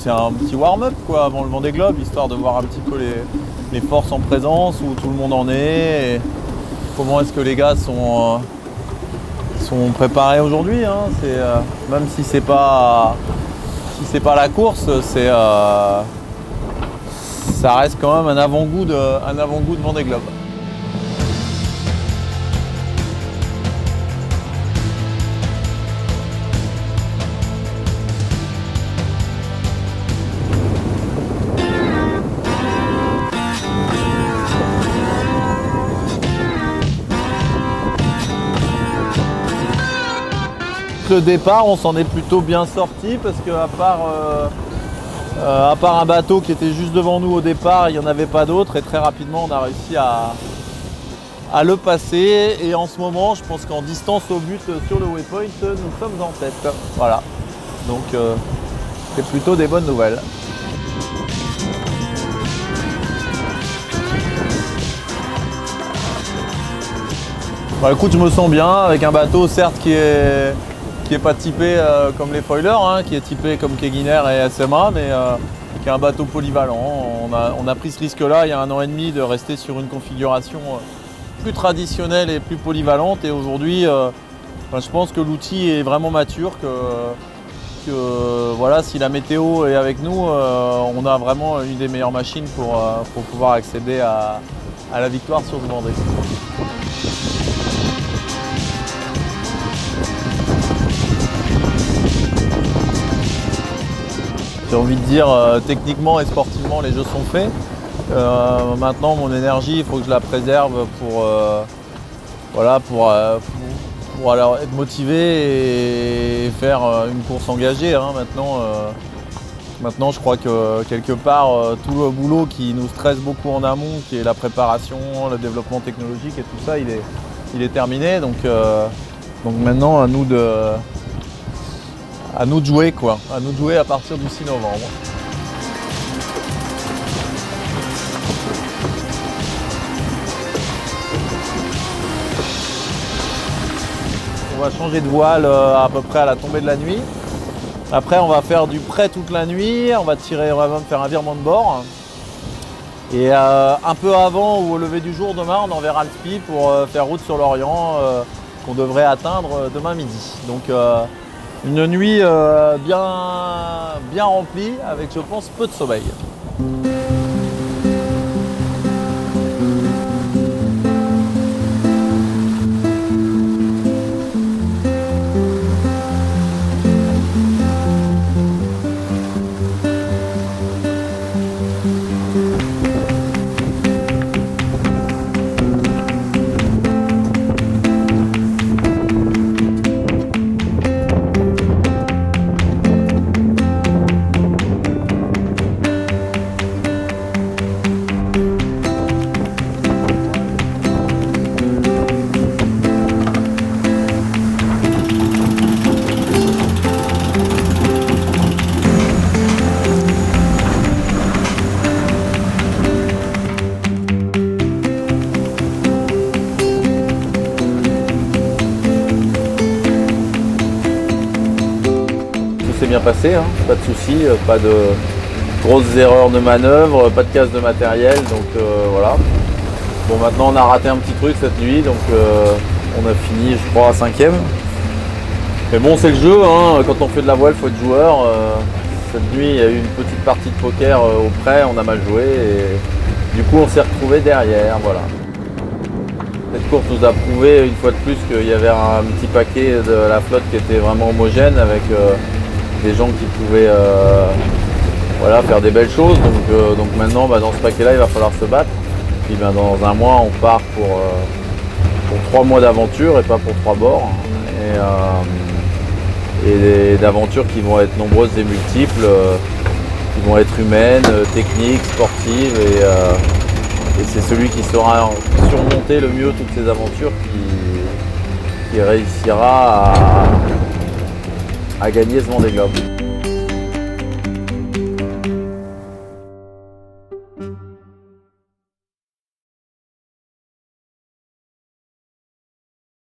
c'est un petit warm-up quoi, avant le Vendée Globe, histoire de voir un petit peu les forces en présence, où tout le monde en est, et comment est-ce que les gars sont préparés aujourd'hui. Hein. Même si c'est pas la course, ça reste quand même un avant-goût de Vendée Globe. Le départ, on s'en est plutôt bien sorti parce qu'à part un bateau qui était juste devant nous au départ, il n'y en avait pas d'autres, et très rapidement on a réussi à le passer. Et en ce moment, je pense qu'en distance au but sur le waypoint, nous sommes en tête. Voilà, donc c'est plutôt des bonnes nouvelles. Bah, écoute, je me sens bien avec un bateau certes qui est pas typé comme les foilers, hein, qui est typé comme Keguiner et SMA, mais qui est un bateau polyvalent. On a pris ce risque-là il y a 1 an et demi de rester sur une configuration plus traditionnelle et plus polyvalente, et aujourd'hui je pense que l'outil est vraiment mature, que voilà, si la météo est avec nous, on a vraiment une des meilleures machines pour pouvoir accéder à la victoire sur ce Vendée. J'ai envie de dire, techniquement et sportivement, les jeux sont faits. Maintenant, mon énergie, il faut que je la préserve pour alors être motivé et faire une course engagée. Hein. Maintenant, je crois que quelque part, tout le boulot qui nous stresse beaucoup en amont, qui est la préparation, le développement technologique et tout ça, il est terminé. Donc maintenant, à nous de jouer quoi, à nous de jouer à partir du 6 novembre. On va changer de voile à peu près à la tombée de la nuit. Après on va faire du prêt toute la nuit, on va même faire un virement de bord. Et un peu avant ou au lever du jour demain, on enverra le SPI pour faire route sur l'Orient qu'on devrait atteindre demain midi. Donc une nuit bien remplie avec, je pense, peu de sommeil. C'est bien passé, hein, pas de soucis, pas de grosses erreurs de manœuvre, pas de casse de matériel, donc voilà. Bon, maintenant on a raté un petit truc cette nuit, donc on a fini, je crois, à 5e. Mais bon, c'est le jeu, hein, quand on fait de la voile, il faut être joueur. Cette nuit, il y a eu une petite partie de poker au près, on a mal joué, et du coup on s'est retrouvé derrière, voilà. Cette course nous a prouvé une fois de plus qu'il y avait un petit paquet de la flotte qui était vraiment homogène, avec des gens qui pouvaient faire des belles choses. Donc maintenant, dans ce paquet-là, il va falloir se battre. Puis dans 1 mois, on part pour 3 mois d'aventure et pas pour 3 bords. Et d'aventures qui vont être nombreuses et multiples, qui vont être humaines, techniques, sportives. Et c'est celui qui saura surmonter le mieux toutes ces aventures qui réussira à gagner ce Vendée Globe.